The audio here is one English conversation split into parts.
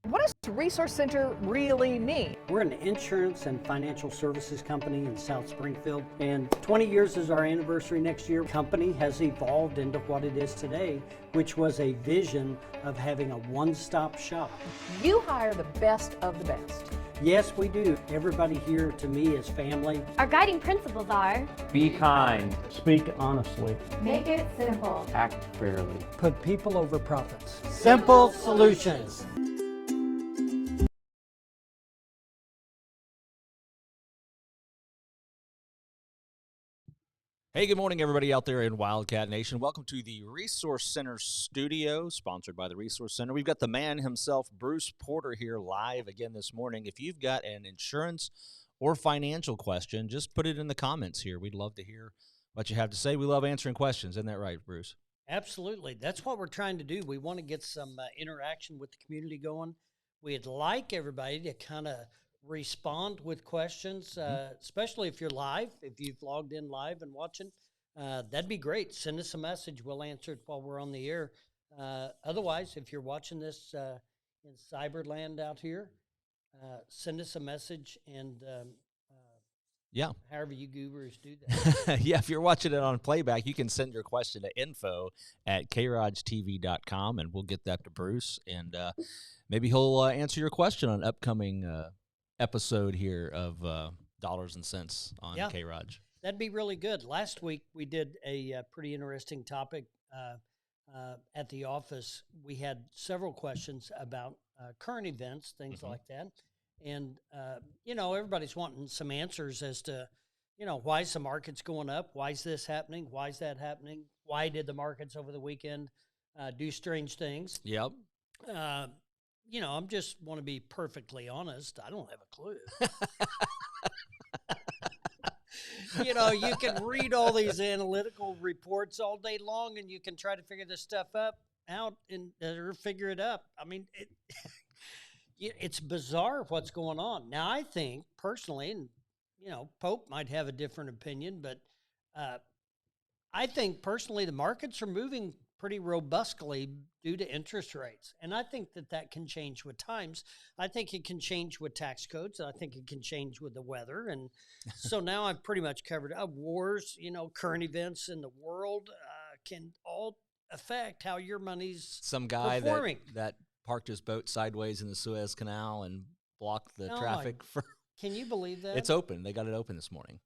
What does Resource Center really mean? We're an insurance and financial services company in South Springfield, and 20 years is our anniversary next year. The company has evolved into what it is today, which was a vision of having a one-stop shop. You hire the best of the best. Yes, we do. Everybody here to me is family. Our guiding principles are: be kind, speak honestly, make it simple, act fairly, put people over profits. Simple solutions. Hey, good morning, everybody out there in Wildcat Nation. Welcome to the Resource Center studio, sponsored by the Resource Center. We've got the man himself, Bruce Porter, here live again this morning. If you've got an insurance or financial question, just put it in the comments here. We'd love to hear what you have to say. We love answering questions. Isn't that right, Bruce? Absolutely. That's what we're trying to do. We want to get some interaction with the community going. We'd like everybody to kind of respond with questions, especially if you're live, if you've logged in live and watching. That'd be great. Send us a message. We'll answer it while we're on the air. Otherwise, if you're watching this in Cyberland out here, send us a message and however you gurus do that. Yeah, if you're watching it on playback, you can send your question to info@krogtv.com, and we'll get that to Bruce, and maybe he'll answer your question on upcoming episode here of Dollars and Cents on K-ROG. That'd be really good. Last week we did a pretty interesting topic at the office. We had several questions about current events, things like that. And, everybody's wanting some answers as to, why is the markets going up? Why is this happening? Why is that happening? Why did the markets over the weekend do strange things? Yep. I'm just want to be perfectly honest. I don't have a clue. You can read all these analytical reports all day long, and you can try to figure this stuff out or figure it up. I mean, it's bizarre what's going on. Now, I think personally, and Pope might have a different opinion, but I think personally the markets are moving pretty robustly due to interest rates. And I think that can change with times. I think it can change with tax codes. I think it can change with the weather. And so now I've pretty much covered wars, current events in the world can all affect how your money's some guy performing. that parked his boat sideways in the Suez Canal and blocked the traffic. Can you believe that? It's open. They got it open this morning.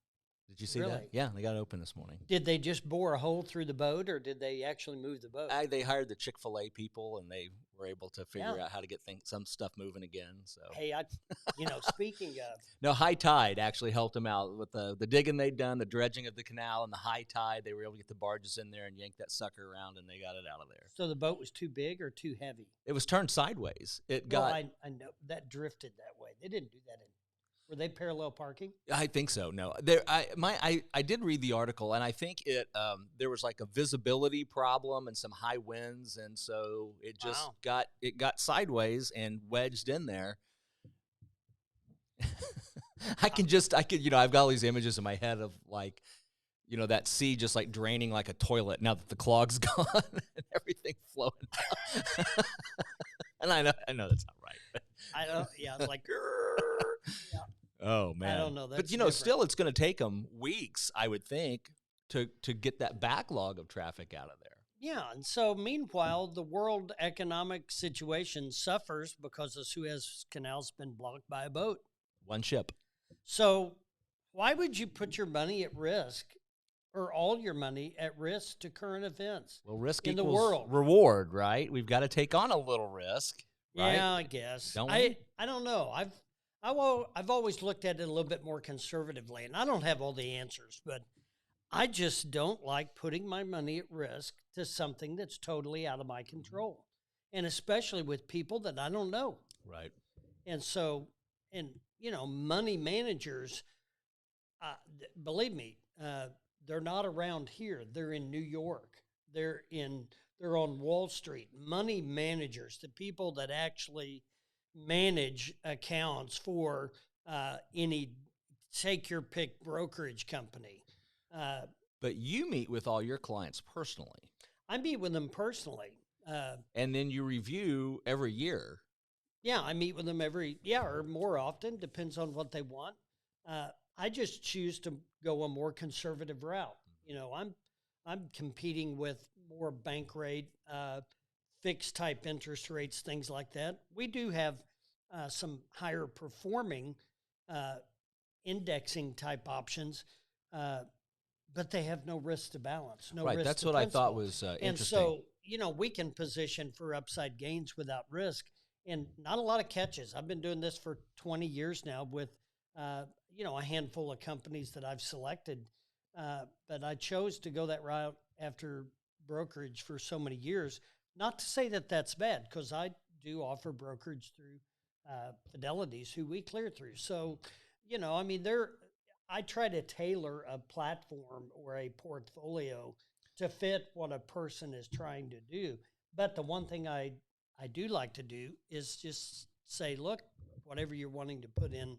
Did you see Really? that? Yeah, they got it open this morning. Did they just bore a hole through the boat, or did they actually move the boat? They hired the Chick-fil-A people, and they were able to figure out how to get some stuff moving again. So hey, speaking of, no, high tide actually helped them out with the digging they'd done, the dredging of the canal, and the high tide. They were able to get the barges in there and yank that sucker around, and they got it out of there. So the boat was too big or too heavy? It was turned sideways. I know that drifted that way. They didn't do that Were they parallel parking? I think so. No, I did read the article, and I think there was like a visibility problem and some high winds, and so it just got sideways and wedged in there. I've got all these images in my head of like, that sea just like draining like a toilet now that the clog's gone and everything flowing down. And I know that's not right. But I don't. Yeah, it's like. Yeah. Oh man, I don't know. That's but still, it's going to take them weeks, I would think, to get that backlog of traffic out of there. Yeah, and so meanwhile, the world economic situation suffers because the Suez Canal's been blocked by a boat. One ship. So, why would you put your money at risk, or all your money at risk to current events? Well, risk in equals the world. Reward, right? We've got to take on a little risk. Right? Yeah, I guess. Don't we? I don't know. I've always looked at it a little bit more conservatively, and I don't have all the answers, but I just don't like putting my money at risk to something that's totally out of my control, and especially with people that I don't know. Right. And so, money managers, believe me, they're not around here. They're in New York. They're on Wall Street. Money managers, the people that actually manage accounts for any take your pick brokerage company. But you meet with all your clients personally. I meet with them personally. And then you review every year Yeah, I meet with them or more often, depends on what they want. I just choose to go a more conservative route. You know, I'm competing with more bank rate, fixed type interest rates, things like that. We do have some higher performing uh, indexing type options, uh, but they have no risk to balance, no Right. risk That's to what I thought principal. was And interesting. so, we can position for upside gains without risk, and not a lot of catches. I've been doing this for 20 years now with, a handful of companies that I've selected, but I chose to go that route after brokerage for so many years. Not to say that that's bad, because I do offer brokerage through Fidelities, who we clear through. So, I try to tailor a platform or a portfolio to fit what a person is trying to do. But the one thing I do like to do is just say, look, whatever you're wanting to put in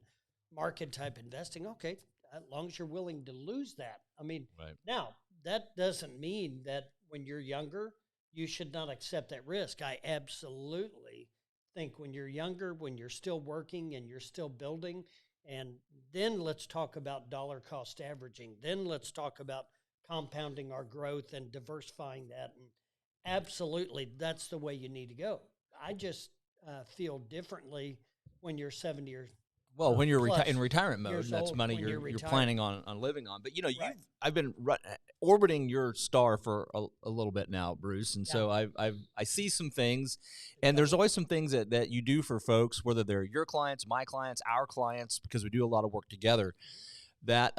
market type investing, okay, as long as you're willing to lose that. I mean, Right. now that doesn't mean that when you're younger, you should not accept that risk. I absolutely think when you're younger, when you're still working and you're still building, and then let's talk about dollar cost averaging. Then let's talk about compounding our growth and diversifying that. And absolutely, that's the way you need to go. I just feel differently when you're 70 or Well, when you're plus in retirement mode, years that's old, money when you're retired. planning on living on. But Right. I've been orbiting your star for a little bit now, Bruce, and Yeah. so I see some things, and there's always some things that you do for folks, whether they're your clients, my clients, our clients, because we do a lot of work together. That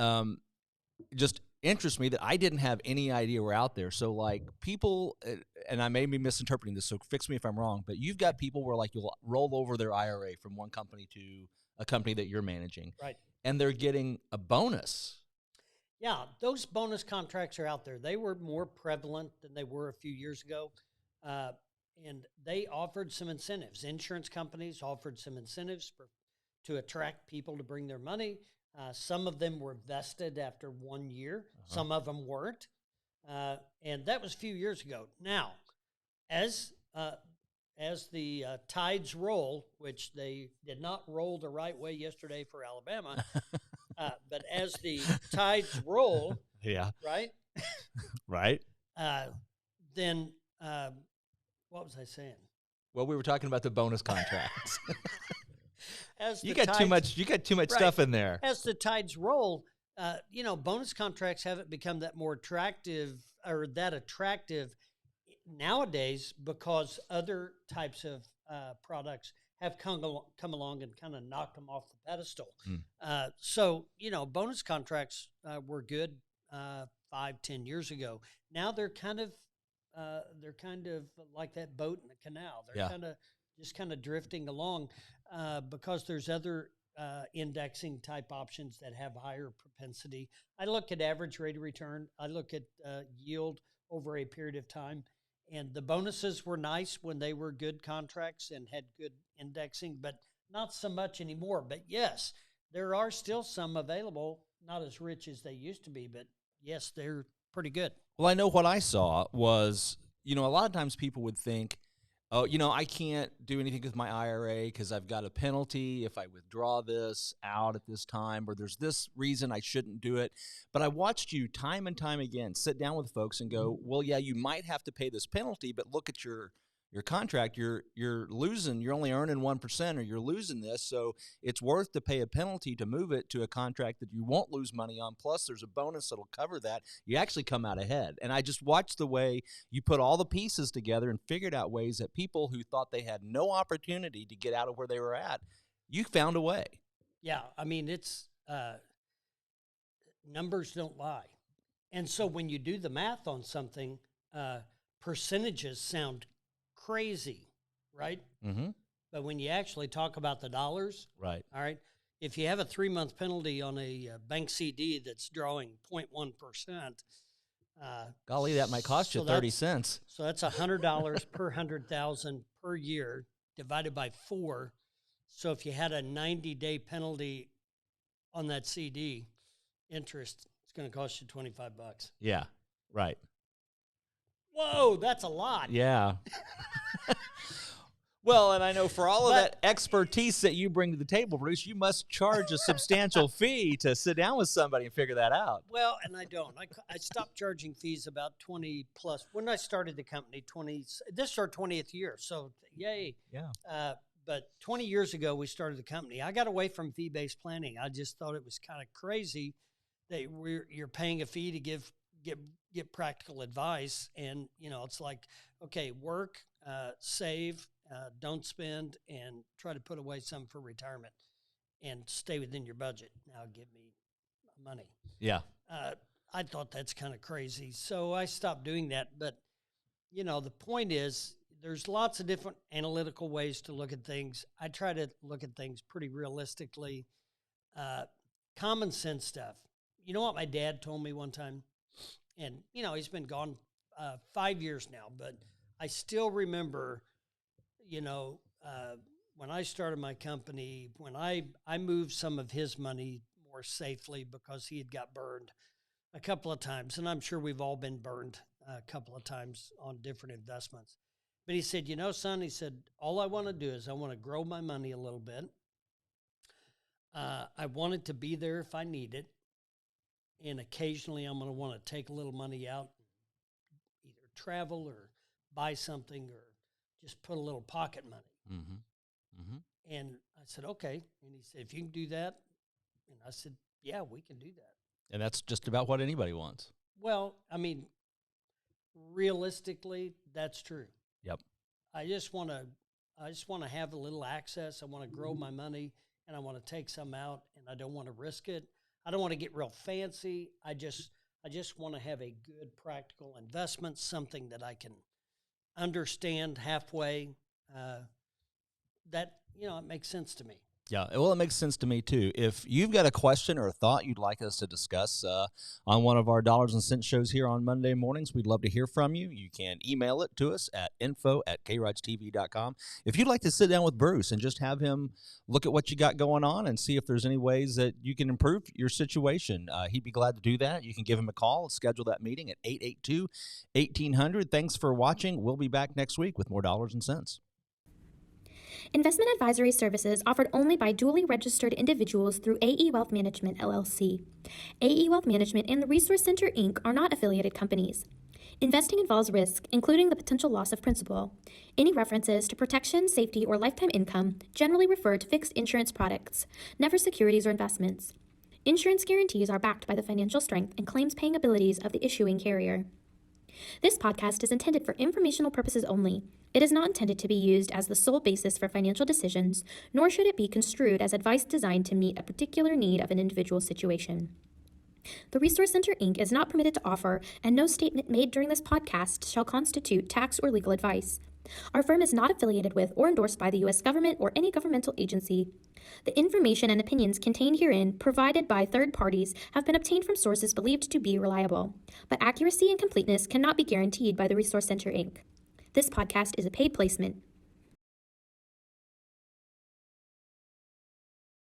just interests me that I didn't have any idea were out there. So like people, and I may be misinterpreting this, so fix me if I'm wrong, but you've got people where like you'll roll over their IRA from one company to a company that you're managing, Right. and they're getting a bonus. Yeah, those bonus contracts are out there. They were more prevalent than they were a few years ago. And they offered some incentives. Insurance companies offered some incentives to attract people to bring their money. Some of them were vested after 1 year. Some of them weren't. And that was a few years ago. Now, as the tides roll, which they did not roll the right way yesterday for Alabama, but as the tides roll, Yeah. right, Right. then what was I saying? Well, we were talking about the bonus contracts. As You the got too tides- much. You got too much Right. stuff in there. As the tides roll, bonus contracts haven't become that more attractive or that attractive nowadays because other types of products have come along and kind of knocked them off the pedestal. So, bonus contracts were good 5-10 years ago. Now they're kind of like that boat in the canal. They're Yeah. kind of drifting along because there's other indexing type options that have higher propensity. I look at average rate of return. I look at yield over a period of time. And the bonuses were nice when they were good contracts and had good indexing, but not so much anymore. But yes, there are still some available, not as rich as they used to be, but yes, they're pretty good. Well, I know what I saw was, a lot of times people would think, oh, I can't do anything with my IRA because I've got a penalty if I withdraw this out at this time, or there's this reason I shouldn't do it. But I watched you time and time again sit down with folks and go, well, yeah, you might have to pay this penalty, but look at your contract. You're losing. You're only earning 1%, or you're losing this. So it's worth to pay a penalty to move it to a contract that you won't lose money on. Plus, there's a bonus that'll cover that. You actually come out ahead. And I just watched the way you put all the pieces together and figured out ways that people who thought they had no opportunity to get out of where they were at, you found a way. Yeah, I mean, it's numbers don't lie. And so when you do the math on something, percentages sound crazy, right? Mm-hmm. But when you actually talk about the dollars, Right. all right, if you have a 3-month penalty on a bank CD that's drawing 0.1%, Golly, that might cost you so 30 cents. So that's $100 per 100,000 per year divided by 4. So if you had a 90-day penalty on that CD interest, it's going to cost you $25. Yeah. Right. Whoa, that's a lot. Yeah. Well, and I know for all of But- that expertise that you bring to the table, Bruce, you must charge a substantial fee to sit down with somebody and figure that out. Well, and I don't. I stopped charging fees about 20 plus when I started the company. This is our 20th year, so yay! Yeah. But 20 years ago, we started the company. I got away from fee-based planning. I just thought it was kind of crazy that you're paying a fee to get practical advice, and it's like, okay, work, save, don't spend, and try to put away some for retirement, and stay within your budget. Now give me money. Yeah. I thought that's kind of crazy, so I stopped doing that. But the point is, there's lots of different analytical ways to look at things. I try to look at things pretty realistically. Common sense stuff. You know what my dad told me one time? And, he's been gone 5 years now, but I still remember, when I started my company, when I moved some of his money more safely because he had got burned a couple of times. And I'm sure we've all been burned a couple of times on different investments. But he said, son, he said, all I want to do is I want to grow my money a little bit. I want it to be there if I need it. And occasionally I'm going to want to take a little money out, either travel or buy something or just put a little pocket money. Mm-hmm. Mm-hmm. And I said, okay. And he said, if you can do that. And I said, yeah, we can do that. And that's just about what anybody wants. Well, I mean, realistically, that's true. Yep. I just want to have a little access. I want to grow my money, and I want to take some out, and I don't want to risk it. I don't want to get real fancy. I just want to have a good practical investment, something that I can understand halfway. That it makes sense to me. Yeah, well, it makes sense to me, too. If you've got a question or a thought you'd like us to discuss on one of our Dollars and Cents shows here on Monday mornings, we'd love to hear from you. You can email it to us at info@krogtv.com. If you'd like to sit down with Bruce and just have him look at what you got going on and see if there's any ways that you can improve your situation, he'd be glad to do that. You can give him a call and schedule that meeting at 882-1800. Thanks for watching. We'll be back next week with more Dollars and Cents. Investment advisory services offered only by duly registered individuals through AE Wealth Management, LLC. AE Wealth Management and the Resource Center, Inc. are not affiliated companies. Investing involves risk, including the potential loss of principal. Any references to protection, safety, or lifetime income generally refer to fixed insurance products, never securities or investments. Insurance guarantees are backed by the financial strength and claims-paying abilities of the issuing carrier. This podcast is intended for informational purposes only. It is not intended to be used as the sole basis for financial decisions, nor should it be construed as advice designed to meet a particular need of an individual situation. The Resource Center, Inc. is not permitted to offer, and no statement made during this podcast shall constitute tax or legal advice. Our firm is not affiliated with or endorsed by the U.S. government or any governmental agency. The information and opinions contained herein, provided by third parties, have been obtained from sources believed to be reliable, but accuracy and completeness cannot be guaranteed by the Resource Center, Inc. This podcast is a paid placement.